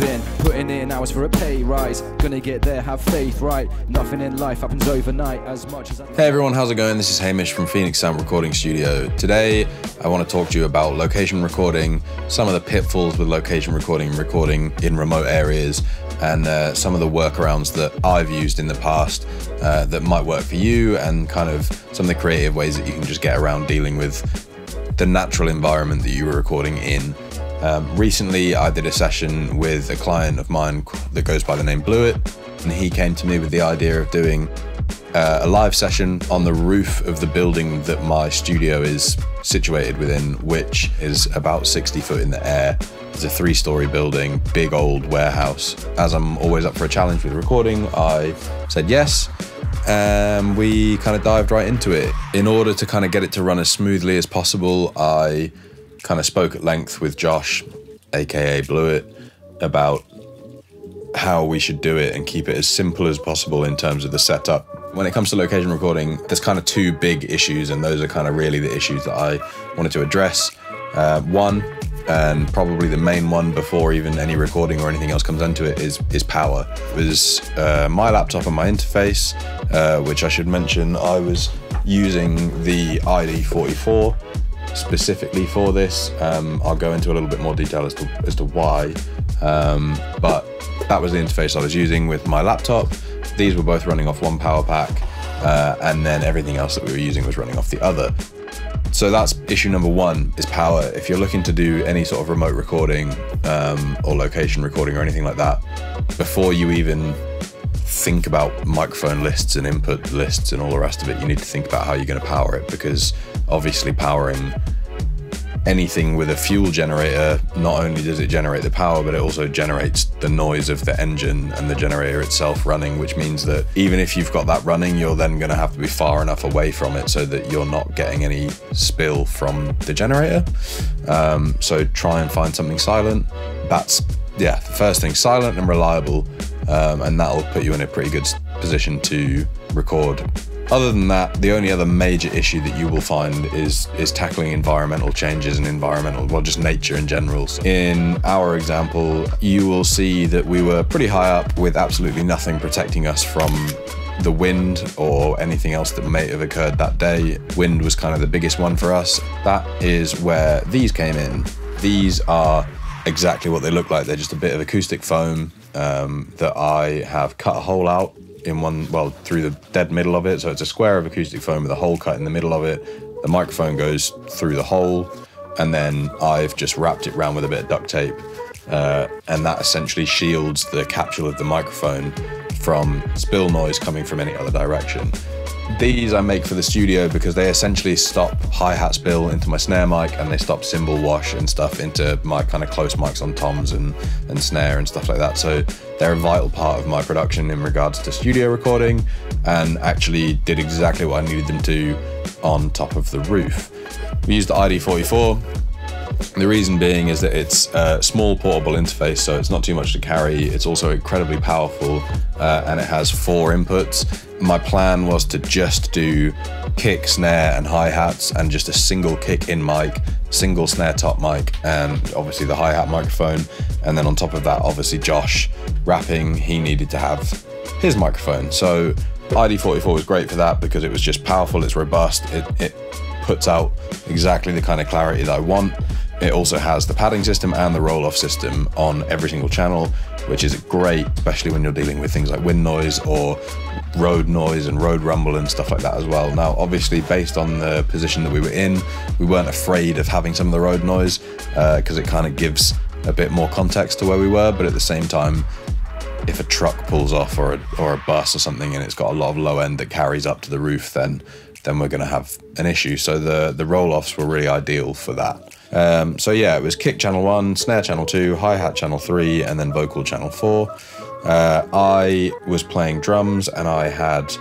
been putting in hours for a pay rise. Gonna get there, have faith, right? Nothing in life happens overnight as much as I... Hey everyone, how's it going? This is Hamish from Phoenix Sound Recording Studio. Today, I want to talk to you about location recording, some of the pitfalls with location recording in remote areas, and some of the workarounds that I've used in the past that might work for you, and kind of some of the creative ways that you can just get around dealing with the natural environment that you were recording in. Recently, I did a session with a client of mine that goes by the name Blueit, and he came to me with the idea of doing a live session on the roof of the building that my studio is situated within, which is about 60 foot in the air. It's a 3-story building, big old warehouse. As I'm always up for a challenge with recording, I said yes, and we kind of dived right into it. In order to kind of get it to run as smoothly as possible, I kind of spoke at length with Josh, aka Blueit, about how we should do it and keep it as simple as possible in terms of the setup. When it comes to location recording, there's kind of 2 big issues, and those are kind of really the issues that I wanted to address. One, and probably the main one before even any recording or anything else comes into it, is power. It was my laptop and my interface, which I should mention I was using the ID44 specifically for this. I'll go into a little bit more detail as to why, but that was the interface I was using with my laptop. These were both running off one power pack, and then everything else that we were using was running off the other. So that's issue number 1, is power. If you're looking to do any sort of remote recording or location recording or anything like that, before you even think about microphone lists and input lists and all the rest of it, you need to think about how you're going to power it, because obviously powering anything with a fuel generator, not only does it generate the power, but it also generates the noise of the engine and the generator itself running, which means that even if you've got that running, you're then going to have to be far enough away from it so that you're not getting any spill from the generator. So try and find something silent. That's, yeah, the first thing, silent and reliable, and that'll put you in a pretty good position to record. Other than that, the only other major issue that you will find is tackling environmental changes and well, just nature in general. In our example, you will see that we were pretty high up with absolutely nothing protecting us from the wind or anything else that may have occurred that day. Wind was kind of the biggest one for us. That is where these came in. These are exactly what they look like. They're just a bit of acoustic foam that I have cut a hole out in one, well, through the dead middle of it. So it's a square of acoustic foam with a hole cut in the middle of it. The microphone goes through the hole, and then I've just wrapped it around with a bit of duct tape, and that essentially shields the capsule of the microphone from spill noise coming from any other direction. These I make for the studio because they essentially stop hi-hat spill into my snare mic, and they stop cymbal wash and stuff into my kind of close mics on toms and snare and stuff like that. So they're a vital part of my production in regards to studio recording, and actually did exactly what I needed them to on top of the roof. We used the ID44. The reason being is that it's a small portable interface, so it's not too much to carry. It's also incredibly powerful, and it has 4 inputs. My plan was to just do kick, snare and hi-hats, and just a single kick in mic, single snare top mic, and obviously the hi-hat microphone. And then on top of that, obviously Josh rapping, he needed to have his microphone. So ID44 was great for that because it was just powerful, it's robust, it puts out exactly the kind of clarity that I want. It also has the padding system and the roll-off system on every single channel, which is great, especially when you're dealing with things like wind noise or road noise and road rumble and stuff like that as well. Now, obviously, based on the position that we were in, we weren't afraid of having some of the road noise because it kind of gives a bit more context to where we were, but at the same time, if a truck pulls off or a bus or something and it's got a lot of low end that carries up to the roof, then we're going to have an issue. So the roll-offs were really ideal for that. So yeah, it was kick channel 1, snare channel 2, hi-hat channel 3, and then vocal channel 4. I was playing drums, and I had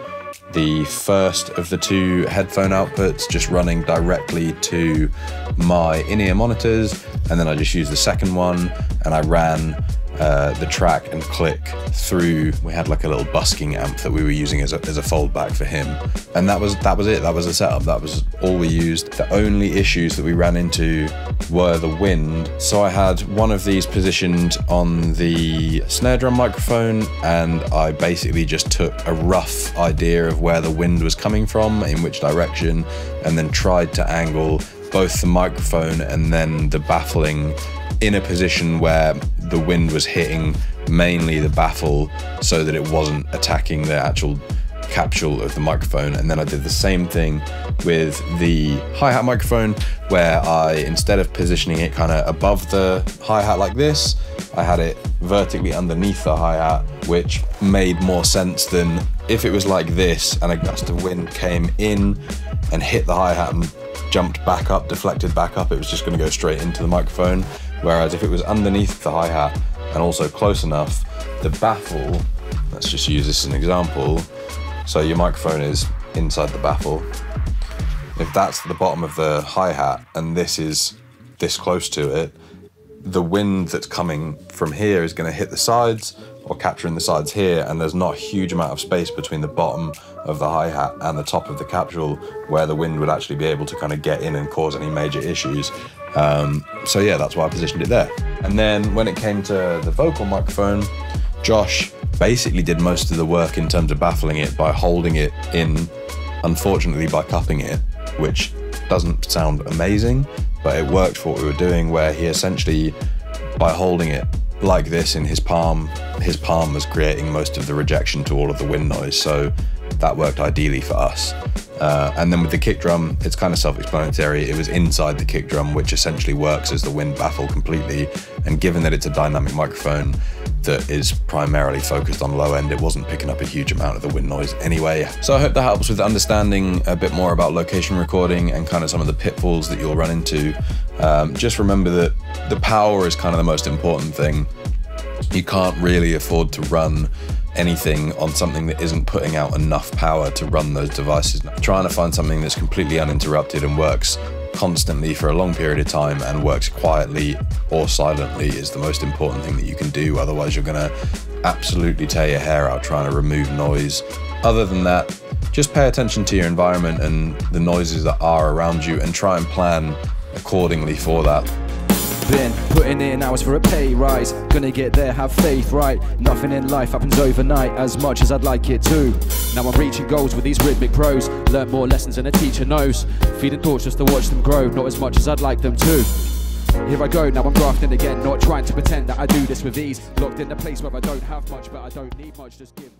the first of the 2 headphone outputs just running directly to my in-ear monitors, and then I just used the second one, and I ran the track and click through. We had like a little busking amp that we were using as a foldback for him, and that was it. That was the setup. That was all we used. The only issues that we ran into were the wind. So I had one of these positioned on the snare drum microphone, and I basically just took a rough idea of where the wind was coming from, in which direction, and then tried to angle both the microphone and then the baffling in a position where the wind was hitting mainly the baffle so that it wasn't attacking the actual capsule of the microphone. And then I did the same thing with the hi-hat microphone, where I, instead of positioning it kind of above the hi-hat like this, I had it vertically underneath the hi-hat, which made more sense than if it was like this and a gust of wind came in and hit the hi-hat and jumped back up, deflected back up, it was just going to go straight into the microphone. Whereas if it was underneath the hi-hat and also close enough, the baffle, let's just use this as an example. So your microphone is inside the baffle. If that's the bottom of the hi-hat and this is this close to it, the wind that's coming from here is going to hit the sides or capturing the sides here, and there's not a huge amount of space between the bottom of the hi-hat and the top of the capsule where the wind would actually be able to kind of get in and cause any major issues. So yeah, that's why I positioned it there. And then when it came to the vocal microphone, Josh basically did most of the work in terms of baffling it by holding it in, unfortunately by cupping it, which doesn't sound amazing, but it worked for what we were doing, where he essentially, by holding it like this in his palm was creating most of the rejection to all of the wind noise, so that worked ideally for us. And then with the kick drum, it's kind of self-explanatory. It was inside the kick drum, which essentially works as the wind baffle completely, and given that it's a dynamic microphone that is primarily focused on low end, it wasn't picking up a huge amount of the wind noise anyway. So I hope that helps with understanding a bit more about location recording and kind of some of the pitfalls that you'll run into. Just remember that the power is kind of the most important thing. You can't really afford to run anything on something that isn't putting out enough power to run those devices. Trying to find something that's completely uninterrupted and works constantly for a long period of time and works quietly or silently is the most important thing that you can do. Otherwise you're gonna absolutely tear your hair out trying to remove noise. Other than that, just pay attention to your environment and the noises that are around you and try and plan accordingly for that. Been putting in hours for a pay rise, gonna get there, have faith, right? Nothing in life happens overnight as much as I'd like it to. Now I'm reaching goals with these rhythmic pros, learn more lessons than a teacher knows. Feeding thoughts just to watch them grow, not as much as I'd like them to. Here I go, now I'm grafting again, not trying to pretend that I do this with ease. Locked in a place where I don't have much, but I don't need much, just give